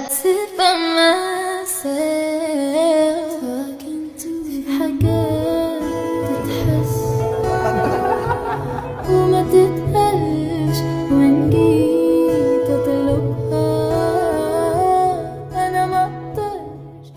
sit by myself talking to في حاجات تتحس وما تتقالش وإن جيت أطلبها أنا مقدرش.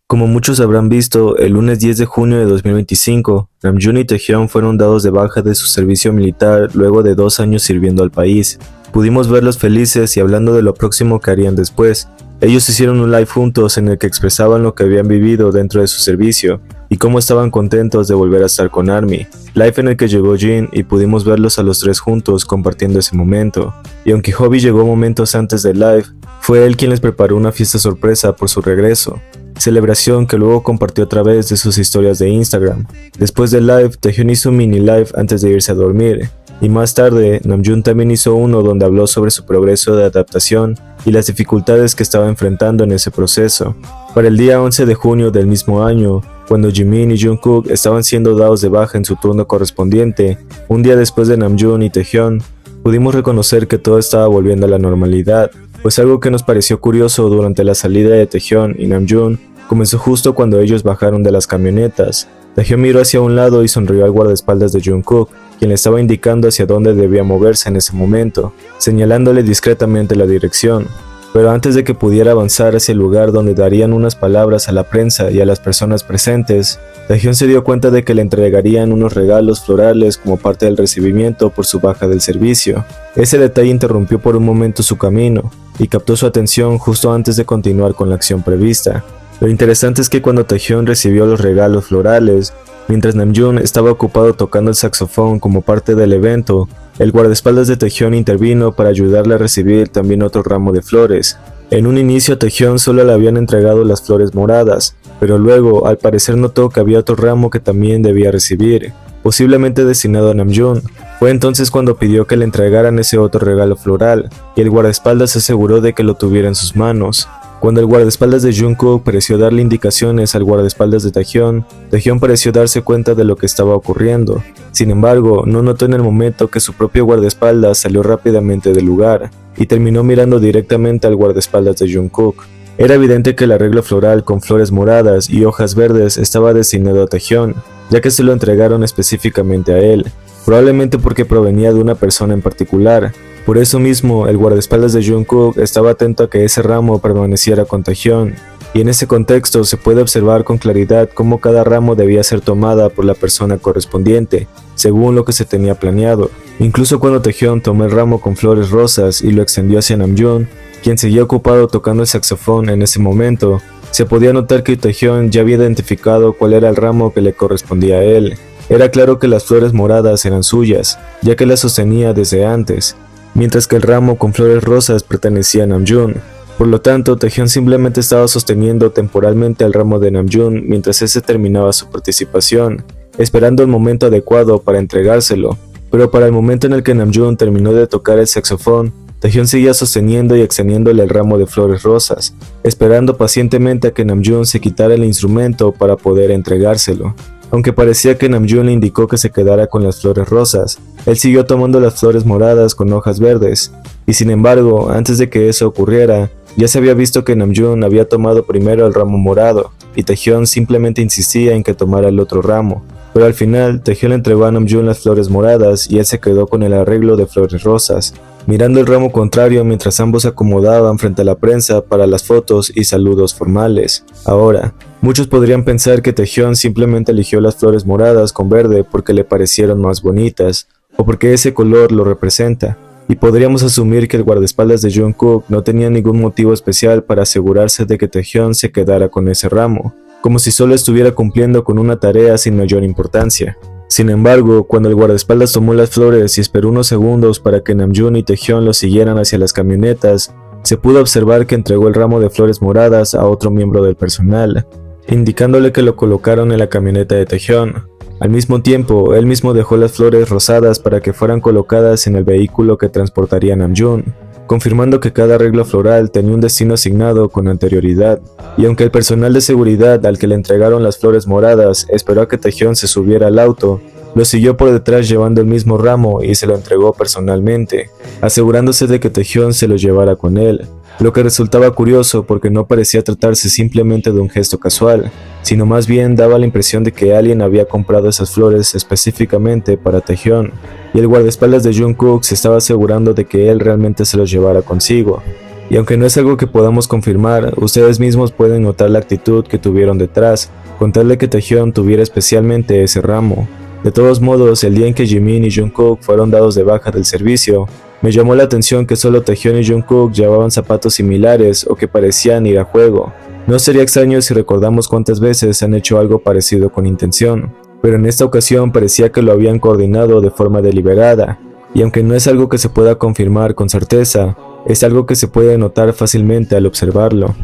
Como muchos habrán visto, el lunes 10 de junio de 2025, Namjoon y Taehyung fueron dados de baja de su servicio militar luego de 2 años sirviendo al país. Pudimos verlos felices y hablando de lo próximo que harían después. Ellos hicieron un live juntos en el que expresaban lo que habían vivido dentro de su servicio y cómo estaban contentos de volver a estar con ARMY. Live en el que llegó Jin y pudimos verlos a los tres juntos compartiendo ese momento. Y aunque Hobi llegó momentos antes del live, fue él quien les preparó una fiesta sorpresa por su regreso. Celebración que luego compartió a través de sus historias de Instagram. Después del live, Taehyung hizo un mini live antes de irse a dormir. Y más tarde, Namjoon también hizo uno donde habló sobre su progreso de adaptación y las dificultades que estaba enfrentando en ese proceso. Para el día 11 de junio del mismo año, cuando Jimin y Jungkook estaban siendo dados de baja en su turno correspondiente, un día después de Namjoon y Taehyung, pudimos reconocer que todo estaba volviendo a la normalidad, pues algo que nos pareció curioso durante la salida de Taehyung y Namjoon comenzó justo cuando ellos bajaron de las camionetas. Taehyung miró hacia un lado y sonrió al guardaespaldas de Jungkook, quien le estaba indicando hacia dónde debía moverse en ese momento, señalándole discretamente la dirección. Pero antes de que pudiera avanzar hacia el lugar donde darían unas palabras a la prensa y a las personas presentes, Taehyung se dio cuenta de que le entregarían unos regalos florales como parte del recibimiento por su baja del servicio. Ese detalle interrumpió por un momento su camino y captó su atención justo antes de continuar con la acción prevista. Lo interesante es que cuando Taehyung recibió los regalos florales, mientras Namjoon estaba ocupado tocando el saxofón como parte del evento, el guardaespaldas de Taehyung intervino para ayudarle a recibir también otro ramo de flores. En un inicio a Taehyung solo le habían entregado las flores moradas, pero luego al parecer notó que había otro ramo que también debía recibir, posiblemente destinado a Namjoon. Fue entonces cuando pidió que le entregaran ese otro regalo floral, y el guardaespaldas se aseguró de que lo tuviera en sus manos. Cuando el guardaespaldas de Jungkook pareció darle indicaciones al guardaespaldas de Taehyung, Taehyung pareció darse cuenta de lo que estaba ocurriendo. Sin embargo, no notó en el momento que su propio guardaespaldas salió rápidamente del lugar y terminó mirando directamente al guardaespaldas de Jungkook. Era evidente que el arreglo floral con flores moradas y hojas verdes estaba destinado a Taehyung, ya que se lo entregaron específicamente a él, probablemente porque provenía de una persona en particular. Por eso mismo, el guardaespaldas de Jungkook estaba atento a que ese ramo permaneciera con Taehyung, y en ese contexto se puede observar con claridad cómo cada ramo debía ser tomada por la persona correspondiente, según lo que se tenía planeado. Incluso cuando Taehyung tomó el ramo con flores rosas y lo extendió hacia Namjoon, quien seguía ocupado tocando el saxofón en ese momento, se podía notar que Taehyung ya había identificado cuál era el ramo que le correspondía a él. Era claro que las flores moradas eran suyas, ya que las sostenía desde antes, mientras que el ramo con flores rosas pertenecía a Namjoon. Por lo tanto, Taehyung simplemente estaba sosteniendo temporalmente el ramo de Namjoon mientras ese terminaba su participación, esperando el momento adecuado para entregárselo. Pero para el momento en el que Namjoon terminó de tocar el saxofón, Taehyung seguía sosteniendo y extendiéndole el ramo de flores rosas, esperando pacientemente a que Namjoon se quitara el instrumento para poder entregárselo. Aunque parecía que Namjoon le indicó que se quedara con las flores rosas, él siguió tomando las flores moradas con hojas verdes, y sin embargo, antes de que eso ocurriera, ya se había visto que Namjoon había tomado primero el ramo morado, y Taehyung simplemente insistía en que tomara el otro ramo. Pero al final, Taehyung le entregó a Namjoon las flores moradas y él se quedó con el arreglo de flores rosas, mirando el ramo contrario mientras ambos se acomodaban frente a la prensa para las fotos y saludos formales. Ahora, muchos podrían pensar que Taehyung simplemente eligió las flores moradas con verde porque le parecieron más bonitas, o porque ese color lo representa, y podríamos asumir que el guardaespaldas de Jungkook no tenía ningún motivo especial para asegurarse de que Taehyung se quedara con ese ramo, como si solo estuviera cumpliendo con una tarea sin mayor importancia. Sin embargo, cuando el guardaespaldas tomó las flores y esperó unos segundos para que Namjoon y Taehyung lo siguieran hacia las camionetas, se pudo observar que entregó el ramo de flores moradas a otro miembro del personal, indicándole que lo colocaron en la camioneta de Taehyung. Al mismo tiempo, él mismo dejó las flores rosadas para que fueran colocadas en el vehículo que transportaría a Namjoon, confirmando que cada arreglo floral tenía un destino asignado con anterioridad. Y aunque el personal de seguridad al que le entregaron las flores moradas esperó a que Taehyung se subiera al auto, lo siguió por detrás llevando el mismo ramo y se lo entregó personalmente, asegurándose de que Taehyung se lo llevara con él. lo que resultaba curioso porque no parecía tratarse simplemente de un gesto casual, sino más bien daba la impresión de que alguien había comprado esas flores específicamente para Taehyung, y el guardaespaldas de Jungkook se estaba asegurando de que él realmente se los llevara consigo. Y aunque no es algo que podamos confirmar, ustedes mismos pueden notar la actitud que tuvieron detrás, con tal de que Taehyung tuviera especialmente ese ramo. De todos modos, el día en que Jimin y Jungkook fueron dados de baja del servicio, me llamó la atención que solo Taehyung y Jungkook llevaban zapatos similares o que parecían ir a juego. No sería extraño si recordamos cuántas veces han hecho algo parecido con intención, pero en esta ocasión parecía que lo habían coordinado de forma deliberada, y aunque no es algo que se pueda confirmar con certeza, es algo que se puede notar fácilmente al observarlo.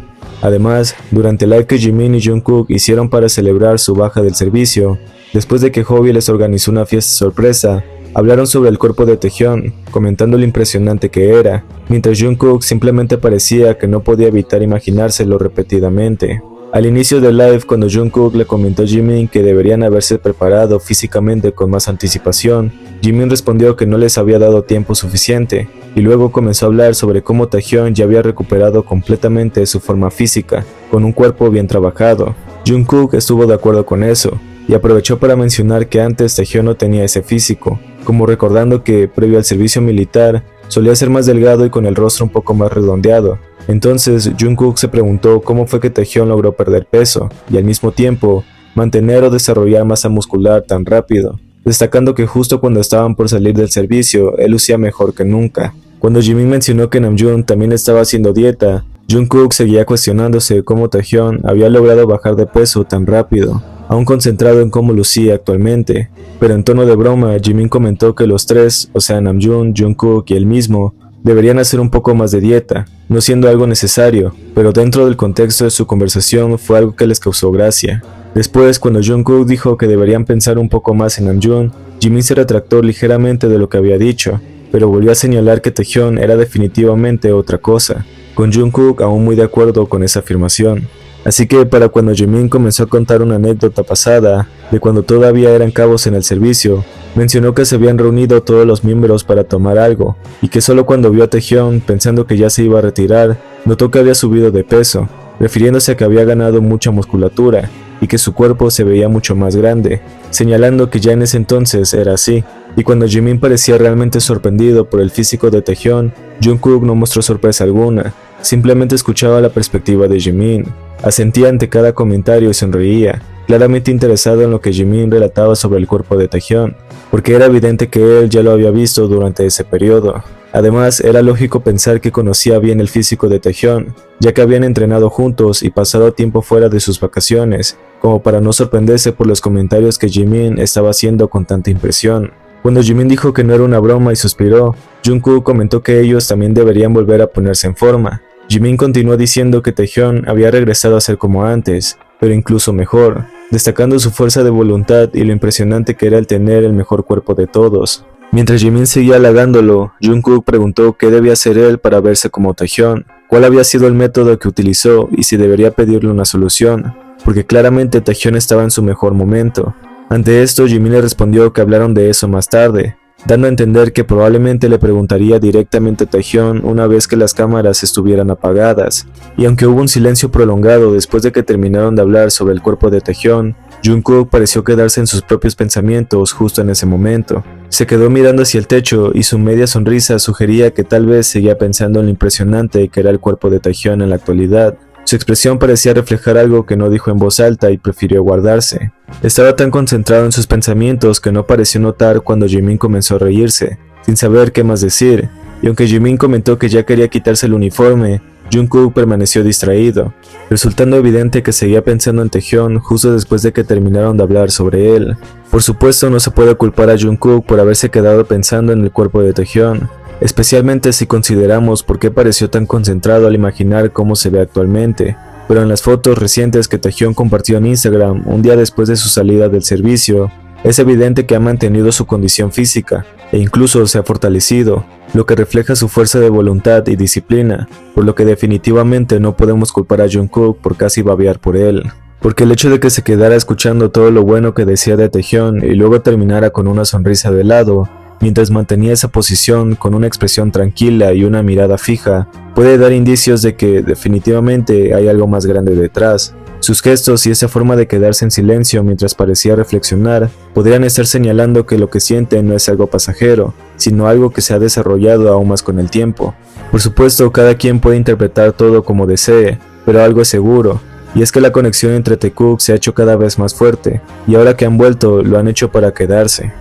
Además, durante el live que Jimin y Jungkook hicieron para celebrar su baja del servicio, después de que Hobi les organizó una fiesta sorpresa, hablaron sobre el cuerpo de Taehyung, comentando lo impresionante que era, mientras Jungkook simplemente parecía que no podía evitar imaginárselo repetidamente. Al inicio del live, cuando Jungkook le comentó a Jimin que deberían haberse preparado físicamente con más anticipación, Jimin respondió que no les había dado tiempo suficiente, y luego comenzó a hablar sobre cómo Taehyung ya había recuperado completamente su forma física, con un cuerpo bien trabajado. Jungkook estuvo de acuerdo con eso, y aprovechó para mencionar que antes Taehyung no tenía ese físico, como recordando que, previo al servicio militar, solía ser más delgado y con el rostro un poco más redondeado. Entonces, Jungkook se preguntó cómo fue que Taehyung logró perder peso, y al mismo tiempo, mantener o desarrollar masa muscular tan rápido, destacando que justo cuando estaban por salir del servicio, él lucía mejor que nunca. Cuando Jimin mencionó que Namjoon también estaba haciendo dieta, Jungkook seguía cuestionándose cómo Taehyung había logrado bajar de peso tan rápido, aún concentrado en cómo lucía actualmente, pero en tono de broma, Jimin comentó que los tres, o sea Namjoon, Jungkook y él mismo, deberían hacer un poco más de dieta, no siendo algo necesario, pero dentro del contexto de su conversación fue algo que les causó gracia. Después, cuando Jungkook dijo que deberían pensar un poco más en Namjoon, Jimin se retractó ligeramente de lo que había dicho, pero volvió a señalar que Taehyung era definitivamente otra cosa, con Jungkook aún muy de acuerdo con esa afirmación. Así que para cuando Jimin comenzó a contar una anécdota pasada, de cuando todavía eran cabos en el servicio, mencionó que se habían reunido todos los miembros para tomar algo, y que solo cuando vio a Taehyung, pensando que ya se iba a retirar, notó que había subido de peso, refiriéndose a que había ganado mucha musculatura, y que su cuerpo se veía mucho más grande, señalando que ya en ese entonces era así. Y cuando Jimin parecía realmente sorprendido por el físico de Taehyung, Jungkook no mostró sorpresa alguna, simplemente escuchaba la perspectiva de Jimin, asentía ante cada comentario y sonreía, claramente interesado en lo que Jimin relataba sobre el cuerpo de Taehyung, porque era evidente que él ya lo había visto durante ese periodo. Además, era lógico pensar que conocía bien el físico de Taehyung, ya que habían entrenado juntos y pasado tiempo fuera de sus vacaciones, como para no sorprenderse por los comentarios que Jimin estaba haciendo con tanta impresión. Cuando Jimin dijo que no era una broma y suspiró, Jungkook comentó que ellos también deberían volver a ponerse en forma. Jimin continuó diciendo que Taehyung había regresado a ser como antes, pero incluso mejor, destacando su fuerza de voluntad y lo impresionante que era el tener el mejor cuerpo de todos. Mientras Jimin seguía halagándolo, Jungkook preguntó qué debía hacer él para verse como Taehyung, cuál había sido el método que utilizó y si debería pedirle una solución, porque claramente Taehyung estaba en su mejor momento. Ante esto, Jimin le respondió que hablaron de eso más tarde, dando a entender que probablemente le preguntaría directamente a Taehyung una vez que las cámaras estuvieran apagadas. Y aunque hubo un silencio prolongado después de que terminaron de hablar sobre el cuerpo de Taehyung, Jungkook pareció quedarse en sus propios pensamientos justo en ese momento. Se quedó mirando hacia el techo y su media sonrisa sugería que tal vez seguía pensando en lo impresionante que era el cuerpo de Taehyung en la actualidad. Su expresión parecía reflejar algo que no dijo en voz alta y prefirió guardarse. Estaba tan concentrado en sus pensamientos que no pareció notar cuando Jimin comenzó a reírse, sin saber qué más decir, y aunque Jimin comentó que ya quería quitarse el uniforme, Jungkook permaneció distraído, resultando evidente que seguía pensando en Taehyung justo después de que terminaron de hablar sobre él. Por supuesto, no se puede culpar a Jungkook por haberse quedado pensando en el cuerpo de Taehyung, especialmente si consideramos por qué pareció tan concentrado al imaginar cómo se ve actualmente, pero en las fotos recientes que Taehyung compartió en Instagram un día después de su salida del servicio, es evidente que ha mantenido su condición física e incluso se ha fortalecido, lo que refleja su fuerza de voluntad y disciplina, por lo que definitivamente no podemos culpar a Jungkook por casi babear por él. Porque el hecho de que se quedara escuchando todo lo bueno que decía de Taehyung y luego terminara con una sonrisa de lado, Mientras mantenía esa posición con una expresión tranquila y una mirada fija, puede dar indicios de que definitivamente hay algo más grande detrás. Sus gestos y esa forma de quedarse en silencio mientras parecía reflexionar podrían estar señalando que lo que siente no es algo pasajero, sino algo que se ha desarrollado aún más con el tiempo. Por supuesto, cada quien puede interpretar todo como desee, pero algo es seguro, y es que la conexión entre The Cook se ha hecho cada vez más fuerte, y ahora que han vuelto lo han hecho para quedarse.